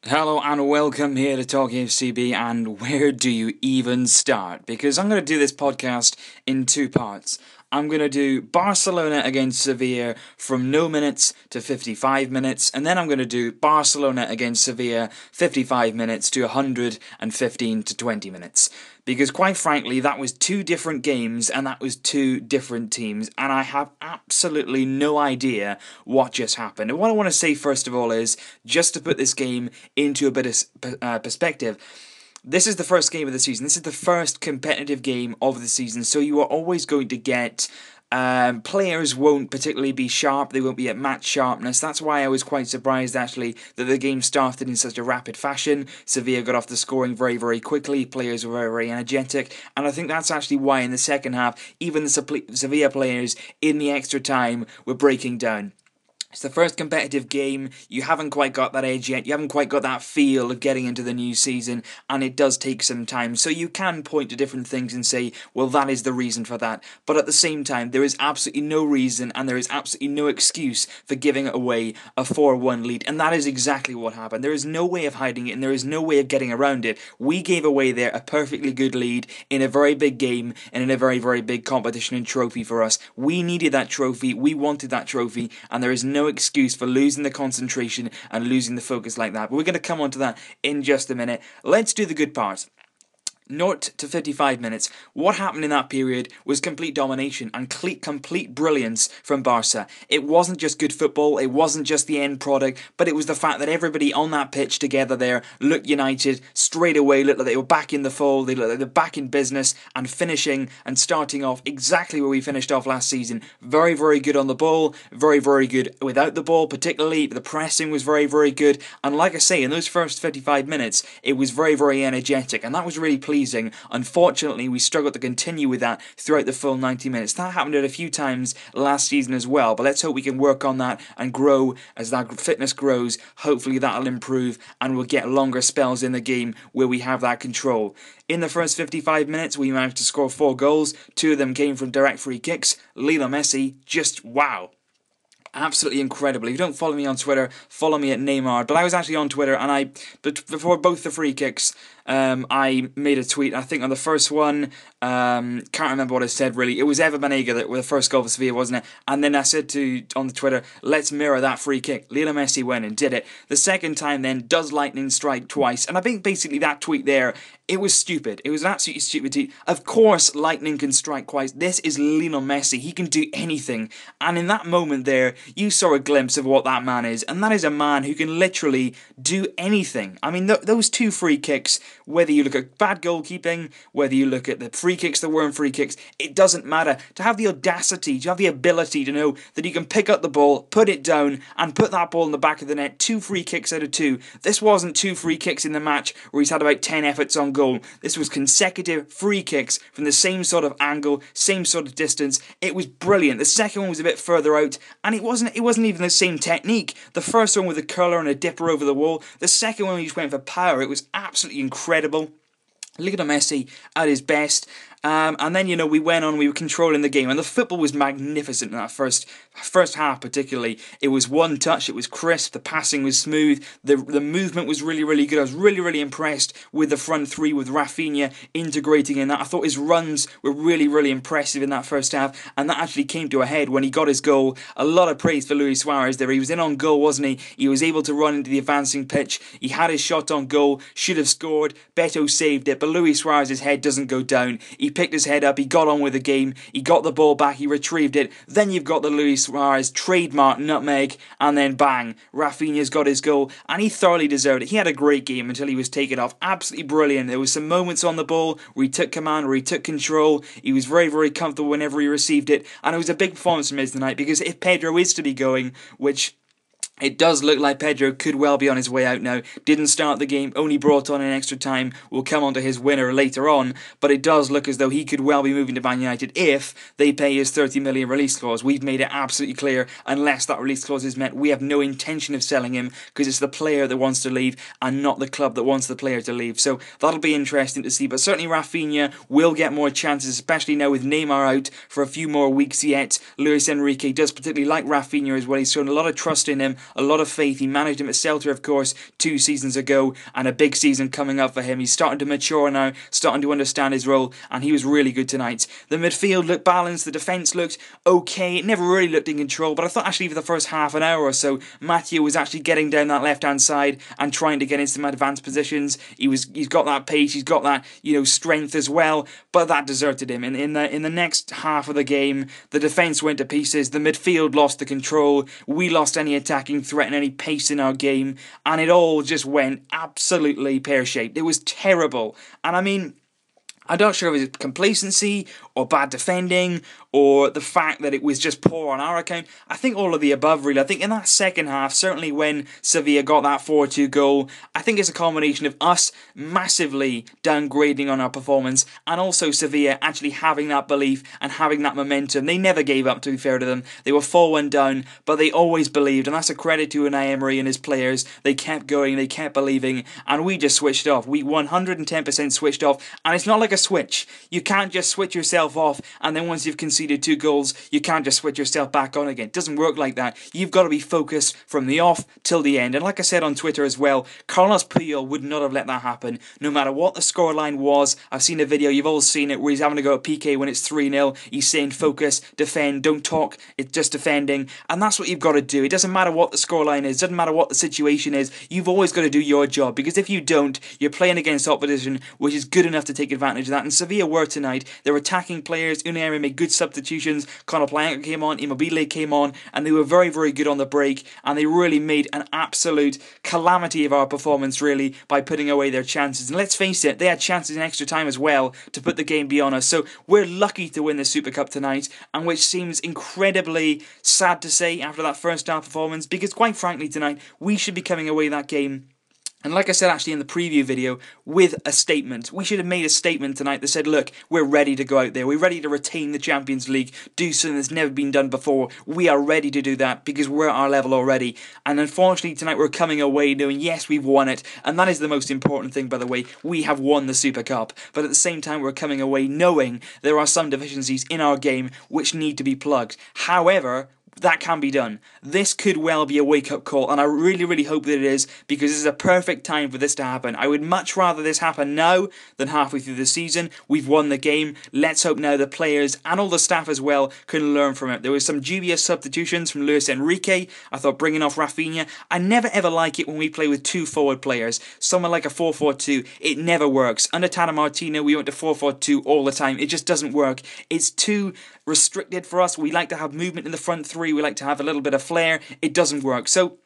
Hello and welcome here to Talk FCB, and where do you even start? Because I'm going to do this podcast in two parts. I'm going to do Barcelona against Sevilla from no minutes to 55 minutes, and then I'm going to do Barcelona against Sevilla 55 minutes to 115 to 20 minutes. Because quite frankly, that was two different games and that was two different teams, and I have absolutely no idea what just happened. And what I want to say first of all is, just to put this game into a bit of perspective, this is the first game of the season. This is the first competitive game of the season, so you are always going to get players won't particularly be sharp, they won't be at match sharpness. That's why I was quite surprised actually that the game started in such a rapid fashion. Sevilla got off the scoring very, very quickly, players were very, very energetic, and I think that's actually why in the second half, even the Sevilla players in the extra time were breaking down. It's the first competitive game, you haven't quite got that edge yet, you haven't quite got that feel of getting into the new season, and it does take some time, so you can point to different things and say, well, that is the reason for that, but at the same time, there is absolutely no reason, and there is absolutely no excuse for giving away a 4-1 lead, and that is exactly what happened. There is no way of hiding it, and there is no way of getting around it. We gave away there a perfectly good lead in a very big game, and in a very, very big competition and trophy for us. We needed that trophy, we wanted that trophy, and there is no excuse for losing the concentration and losing the focus like that. But we're going to come on to that in just a minute. Let's do the good part. 0 to 55 minutes. What happened in that period was complete domination and complete brilliance from Barca. It wasn't just good football, it wasn't just the end product, but it was the fact that everybody on that pitch together there looked united, straight away looked like they were back in the fold, they looked like they're back in business and finishing and starting off exactly where we finished off last season. Very, very good on the ball, very, very good without the ball, particularly the pressing was very, very good, and like I say, in those first 55 minutes, it was very, very energetic, and that was really pleasing. Unfortunately, we struggled to continue with that throughout the full 90 minutes. That happened a few times last season as well, but let's hope we can work on that and grow as that fitness grows. Hopefully that'll improve and we'll get longer spells in the game where we have that control. In the first 55 minutes, we managed to score 4 goals. 2 of them came from direct free kicks. Lionel Messi, just wow. Absolutely incredible. If you don't follow me on Twitter, follow me at Neymar. But I was actually on Twitter, and before both the free kicks, I made a tweet. I think on the first one, can't remember what I said really. It was Eva Banega that with the first goal for Sevilla, wasn't it? And then I said on the Twitter, let's mirror that free kick. Lionel Messi went and did it. The second time then, does lightning strike twice? And I think basically that tweet there, it was stupid. It was an absolutely stupid tweet. Of course lightning can strike twice. This is Lionel Messi. He can do anything. And in that moment there, you saw a glimpse of what that man is. And that is a man who can literally do anything. I mean, those 2 free kicks, whether you look at bad goalkeeping, whether you look at the free kicks that weren't free kicks, it doesn't matter. To have the audacity, to have the ability to know that you can pick up the ball, put it down, and put that ball in the back of the net, 2 free kicks out of 2. This wasn't 2 free kicks in the match where he's had about 10 efforts on goal. This was consecutive free kicks from the same sort of angle, same sort of distance. It was brilliant. The second one was a bit further out, and it wasn't even the same technique. The first one with a curler and a dipper over the wall. The second one, he just went for power. It was absolutely incredible. Lionel Messi at his best. And then, we went on, we were controlling the game, and the football was magnificent in that first half particularly. It was one touch, it was crisp, the passing was smooth, the movement was really, really good. I was really, really impressed with the front 3, with Rafinha integrating in that. I thought his runs were really, really impressive in that first half, and that actually came to a head when he got his goal. A lot of praise for Luis Suarez there. He was in on goal, wasn't he? He was able to run into the advancing pitch. He had his shot on goal, should have scored. Beto saved it, but Luis Suarez's head doesn't go down. He picked his head up, he got on with the game, he got the ball back, he retrieved it. Then you've got the Luis Suarez trademark nutmeg, and then bang, Rafinha's got his goal, and he thoroughly deserved it. He had a great game until he was taken off. Absolutely brilliant. There was some moments on the ball where he took command, where he took control. He was very, very comfortable whenever he received it, and it was a big performance from him tonight, because if Pedro is to be going, which it does look like Pedro could well be on his way out now. Didn't start the game, only brought on in extra time. We'll come on to his winner later on, but it does look as though he could well be moving to Man United if they pay his 30 million release clause. We've made it absolutely clear, unless that release clause is met, we have no intention of selling him, because it's the player that wants to leave and not the club that wants the player to leave. So that'll be interesting to see, but certainly Rafinha will get more chances, especially now with Neymar out for a few more weeks yet. Luis Enrique does particularly like Rafinha as well. He's shown a lot of trust in him, a lot of faith. He managed him at Celta, of course, 2 seasons ago, and a big season coming up for him. He's starting to mature now, starting to understand his role, and he was really good tonight. The midfield looked balanced, the defence looked okay. It never really looked in control, but I thought actually for the first half an hour or so, Matthew was actually getting down that left-hand side and trying to get into some advanced positions. He's got that pace, he's got that strength as well, but that deserted him. And in the next half of the game, the defence went to pieces, the midfield lost the control, we lost any attacking threat and any pace in our game, and it all just went absolutely pear-shaped. It was terrible. And I mean, I'm not sure if it was complacency or bad defending or the fact that it was just poor on our account. I think all of the above, really. I think in that second half, certainly when Sevilla got that 4-2 goal, I think it's a combination of us massively downgrading on our performance and also Sevilla actually having that belief and having that momentum. They never gave up, to be fair to them. They were 4-1 down, but they always believed, and that's a credit to Unai Emery and his players. They kept going, they kept believing, and we just switched off. We 110% switched off, and it's not like a switch. You can't just switch yourself off, and then once you've conceded 2 goals, you can't just switch yourself back on again. It doesn't work like that. You've got to be focused from the off till the end. And like I said on Twitter as well, Carlos Puyol would not have let that happen, no matter what the scoreline was. I've seen a video, you've all seen it, where he's having to go at PK when it's 3-0. He's saying focus, defend, don't talk, it's just defending. And that's what you've got to do. It doesn't matter what the scoreline is, it doesn't matter what the situation is, you've always got to do your job, because if you don't, you're playing against opposition which is good enough to take advantage of that. And Sevilla were tonight. They were attacking players. Unai Emery made good substitutions. Conor Blanco came on, Immobile came on, and they were very, very good on the break, and they really made an absolute calamity of our performance, really, by putting away their chances. And let's face it, they had chances in extra time as well to put the game beyond us. So we're lucky to win the Super Cup tonight, and which seems incredibly sad to say after that first half performance, because quite frankly tonight, we should be coming away that game, and like I said actually in the preview video, with a statement. We should have made a statement tonight that said, look, we're ready to go out there. We're ready to retain the Champions League, do something that's never been done before. We are ready to do that because we're at our level already. And unfortunately tonight we're coming away knowing, yes, we've won it. And that is the most important thing, by the way. We have won the Super Cup. But at the same time we're coming away knowing there are some deficiencies in our game which need to be plugged. However, that can be done. This could well be a wake-up call, and I really, really hope that it is, because this is a perfect time for this to happen. I would much rather this happen now than halfway through the season. We've won the game. Let's hope now the players and all the staff as well can learn from it. There was some dubious substitutions from Luis Enrique. I thought bringing off Rafinha. I never ever like it when we play with 2 forward players. Someone like a 4-4-2. It never works. Under Tata Martino, we went to 4-4-2 all the time. It just doesn't work. It's too restricted for us. We like to have movement in the front 3. We like to have a little bit of flair. It doesn't work. So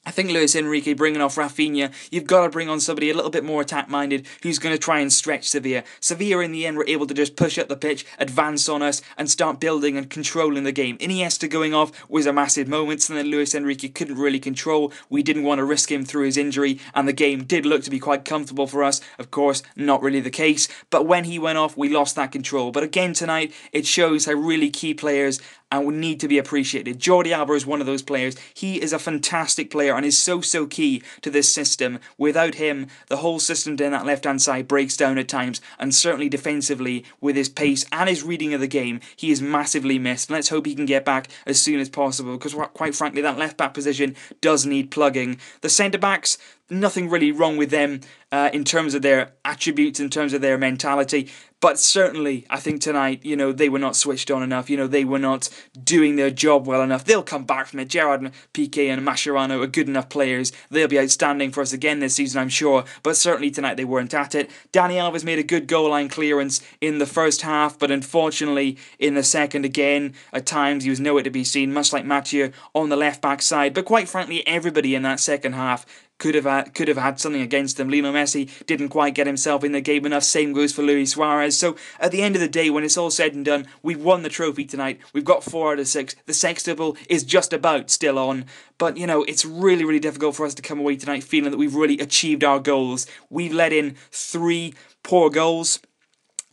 I think Luis Enrique bringing off Rafinha, you've got to bring on somebody a little bit more attack-minded who's going to try and stretch Sevilla. Sevilla in the end were able to just push up the pitch, advance on us and start building and controlling the game. Iniesta going off was a massive moment, and then Luis Enrique couldn't really control. We didn't want to risk him through his injury, and the game did look to be quite comfortable for us. Of course, not really the case, but when he went off, we lost that control. But again tonight, it shows how really key players and would need to be appreciated. Jordi Alba is one of those players. He is a fantastic player and is so key to this system. Without him, the whole system down that left-hand side breaks down at times, and certainly defensively, with his pace and his reading of the game, he is massively missed. Let's hope he can get back as soon as possible, because quite frankly, that left-back position does need plugging. The centre-backs, nothing really wrong with them in terms of their attributes, in terms of their mentality. But certainly, I think tonight, they were not switched on enough. They were not doing their job well enough. They'll come back from it. Gerrard and Piqué and Mascherano are good enough players. They'll be outstanding for us again this season, I'm sure. But certainly tonight they weren't at it. Dani Alves made a good goal line clearance in the first half, but unfortunately in the second again, at times he was nowhere to be seen, much like Mathieu on the left-back side. But quite frankly, everybody in that second half could have had something against them. Lionel Messi didn't quite get himself in the game enough. Same goes for Luis Suarez. So at the end of the day, when it's all said and done, we've won the trophy tonight. We've got 4 out of 6. The sextuple is just about still on. But, it's really, really difficult for us to come away tonight feeling that we've really achieved our goals. We've let in 3 poor goals.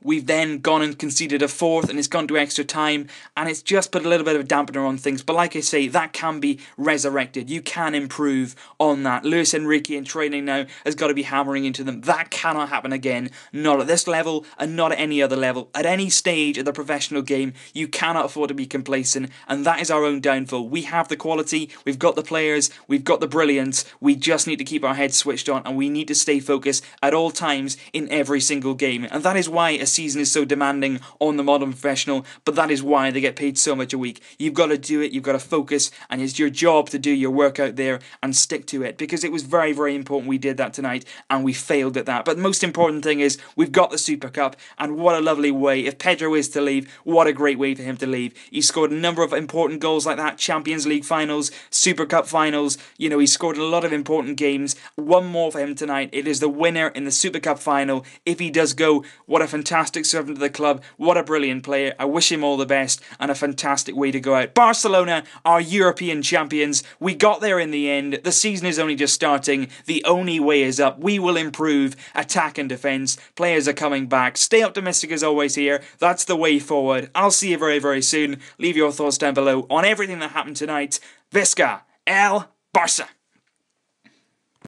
We've then gone and conceded a fourth, and it's gone to extra time, and it's just put a little bit of a dampener on things. But like I say, that can be resurrected. You can improve on that. Luis Enrique in training now has got to be hammering into them. That cannot happen again. Not at this level, and not at any other level. At any stage of the professional game, you cannot afford to be complacent, and that is our own downfall. We have the quality, we've got the players, we've got the brilliance. We just need to keep our heads switched on, and we need to stay focused at all times in every single game. And that is why a season is so demanding on the modern professional, but that is why they get paid so much a week. You've got to do it, you've got to focus, and it's your job to do your work out there and stick to it, because it was very, very important we did that tonight, and we failed at that. But the most important thing is we've got the Super Cup, and what a lovely way. If Pedro is to leave, what a great way for him to leave. He scored a number of important goals like that, Champions League finals, Super Cup finals, he scored a lot of important games. One more for him tonight. It is the winner in the Super Cup final. If he does go, what a fantastic servant to the club, what a brilliant player. I wish him all the best, and a fantastic way to go out. Barcelona are European champions. We got there in the end. The season is only just starting. The only way is up. We will improve attack and defence. Players are coming back. Stay optimistic as always here. That's the way forward. I'll see you very, very soon. Leave your thoughts down below on everything that happened tonight. Visca El Barça.